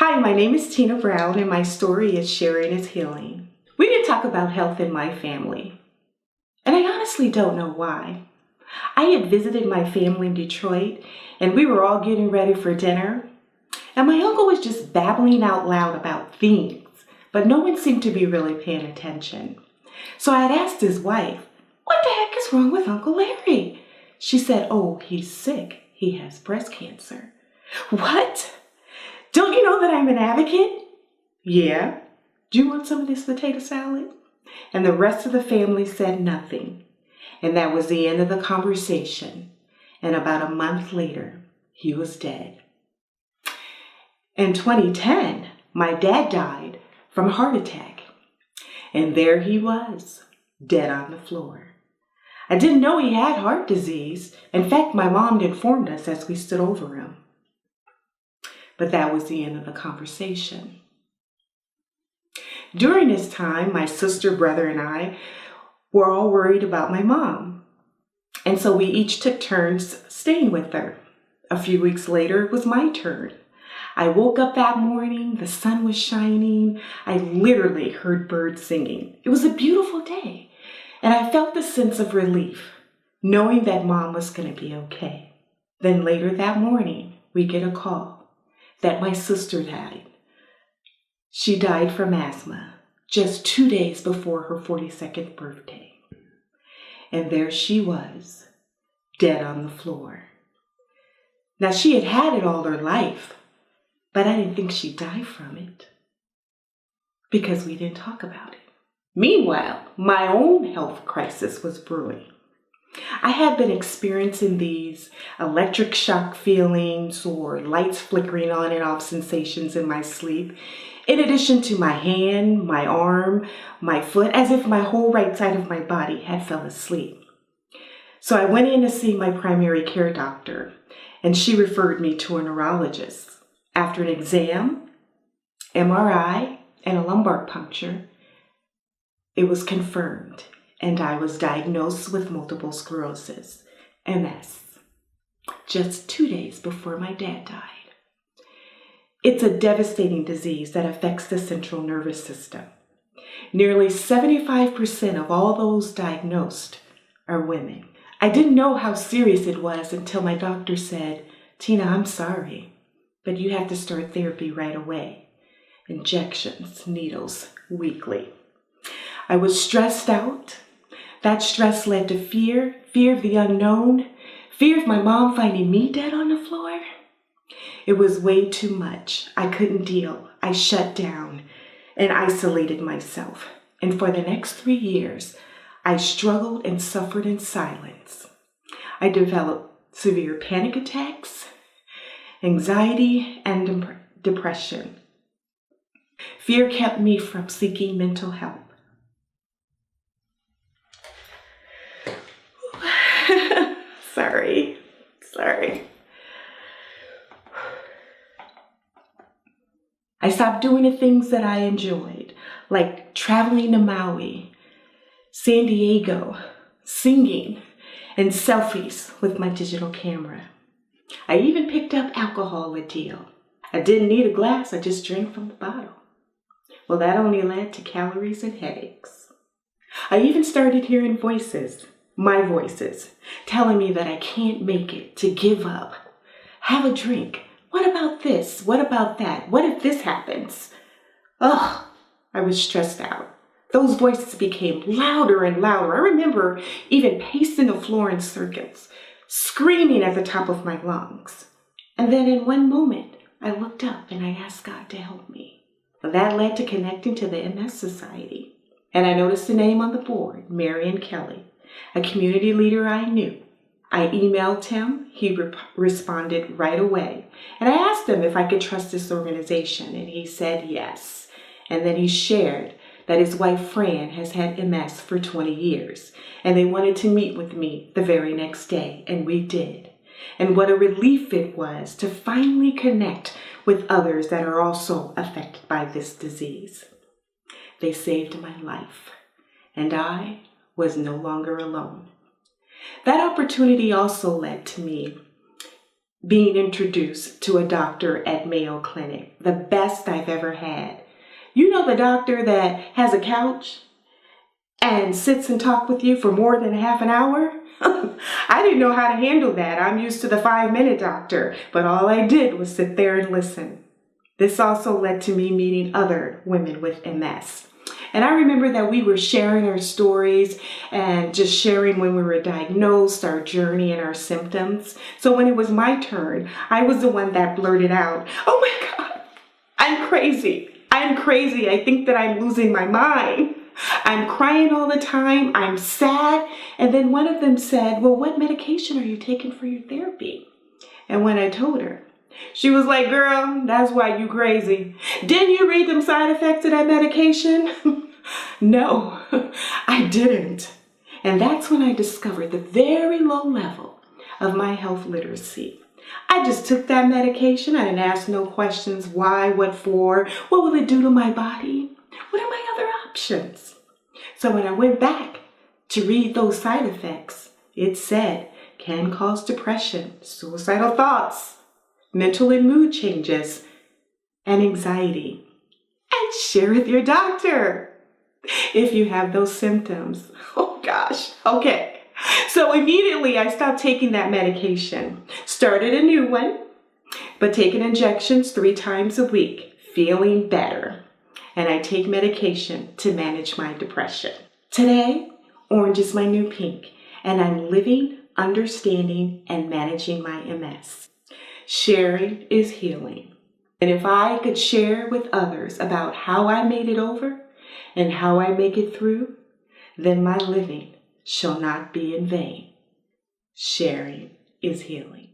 Hi, my name is Tina Brown, and my story is Sharing is Healing. We can talk about health in my family, and I honestly don't know why. I had visited my family in Detroit, and we were all getting ready for dinner, and my uncle was just babbling out loud about things, but no one seemed to be really paying attention. So I had asked his wife, "What the heck is wrong with Uncle Larry?" She said, "Oh, he's sick. He has breast cancer." What? Don't you know that I'm an advocate? Yeah. Do you want some of this potato salad? And the rest of the family said nothing. And that was the end of the conversation. And about a month later, he was dead. In 2010, my dad died from a heart attack. And there he was, dead on the floor. I didn't know he had heart disease. In fact, my mom informed us as we stood over him. But that was the end of the conversation. During this time, my sister, brother, and I were all worried about my mom. And so we each took turns staying with her. A few weeks later, it was my turn. I woke up that morning, the sun was shining. I literally heard birds singing. It was a beautiful day. And I felt a sense of relief, knowing that Mom was going to be okay. Then later that morning, we get a call that my sister died. She died from asthma just 2 days before her 42nd birthday. And there she was, dead on the floor. Now, she had had it all her life, but I didn't think she'd die from it because we didn't talk about it. Meanwhile, my own health crisis was brewing. I had been experiencing these electric shock feelings or lights flickering on and off sensations in my sleep, in addition to my hand, my arm, my foot, as if my whole right side of my body had fell asleep. So I went in to see my primary care doctor, and she referred me to a neurologist. After an exam, MRI, and a lumbar puncture, it was confirmed. And I was diagnosed with multiple sclerosis, MS, just 2 days before my dad died. It's a devastating disease that affects the central nervous system. Nearly 75% of all those diagnosed are women. I didn't know how serious it was until my doctor said, "Tina, I'm sorry, but you have to start therapy right away. Injections, needles, weekly." I was stressed out. That stress led to fear of the unknown, fear of my mom finding me dead on the floor. It was way too much. I couldn't deal. I shut down and isolated myself. And for the next 3 years, I struggled and suffered in silence. I developed severe panic attacks, anxiety, and depression. Fear kept me from seeking mental help. Sorry. I stopped doing the things that I enjoyed, like traveling to Maui, San Diego, singing, and selfies with my digital camera. I even picked up alcohol a deal. I didn't need a glass, I just drank from the bottle. Well, that only led to calories and headaches. I even started hearing voices. My voices, telling me that I can't make it, to give up. Have a drink. What about this? What about that? What if this happens? Ugh, I was stressed out. Those voices became louder and louder. I remember even pacing the floor in circles, screaming at the top of my lungs. And then in one moment, I looked up and I asked God to help me. That led to connecting to the MS Society. And I noticed the name on the board, Marion Kelly, a community leader I knew. I emailed him. He responded right away. And I asked him if I could trust this organization, and he said yes. And then he shared that his wife Fran has had MS for 20 years, and they wanted to meet with me the very next day, and we did. And what a relief it was to finally connect with others that are also affected by this disease. They saved my life, and I was no longer alone. That opportunity also led to me being introduced to a doctor at Mayo Clinic, the best I've ever had. You know, the doctor that has a couch and sits and talks with you for more than half an hour? I didn't know how to handle that. I'm used to the 5-minute doctor, but all I did was sit there and listen. This also led to me meeting other women with MS. And I remember that we were sharing our stories and just sharing when we were diagnosed, our journey and our symptoms. So when it was my turn, I was the one that blurted out, "Oh my God, I'm crazy. I'm crazy. I think that I'm losing my mind. I'm crying all the time. I'm sad." And then one of them said, "Well, what medication are you taking for your therapy?" And when I told her, she was like, "Girl, that's why you crazy. Didn't you read them side effects of that medication?" No, I didn't. And that's when I discovered the very low level of my health literacy. I just took that medication. I didn't ask no questions. Why? What for? What will it do to my body? What are my other options? So when I went back to read those side effects, it said can cause depression, suicidal thoughts, mental and mood changes, and anxiety. And share with your doctor if you have those symptoms. Oh gosh, okay. So immediately I stopped taking that medication, started a new one, but taking injections 3 times a week, feeling better. And I take medication to manage my depression. Today, orange is my new pink, and I'm living, understanding, and managing my MS. Sharing is healing. And if I could share with others about how I made it over and how I make it through, then my living shall not be in vain. Sharing is healing.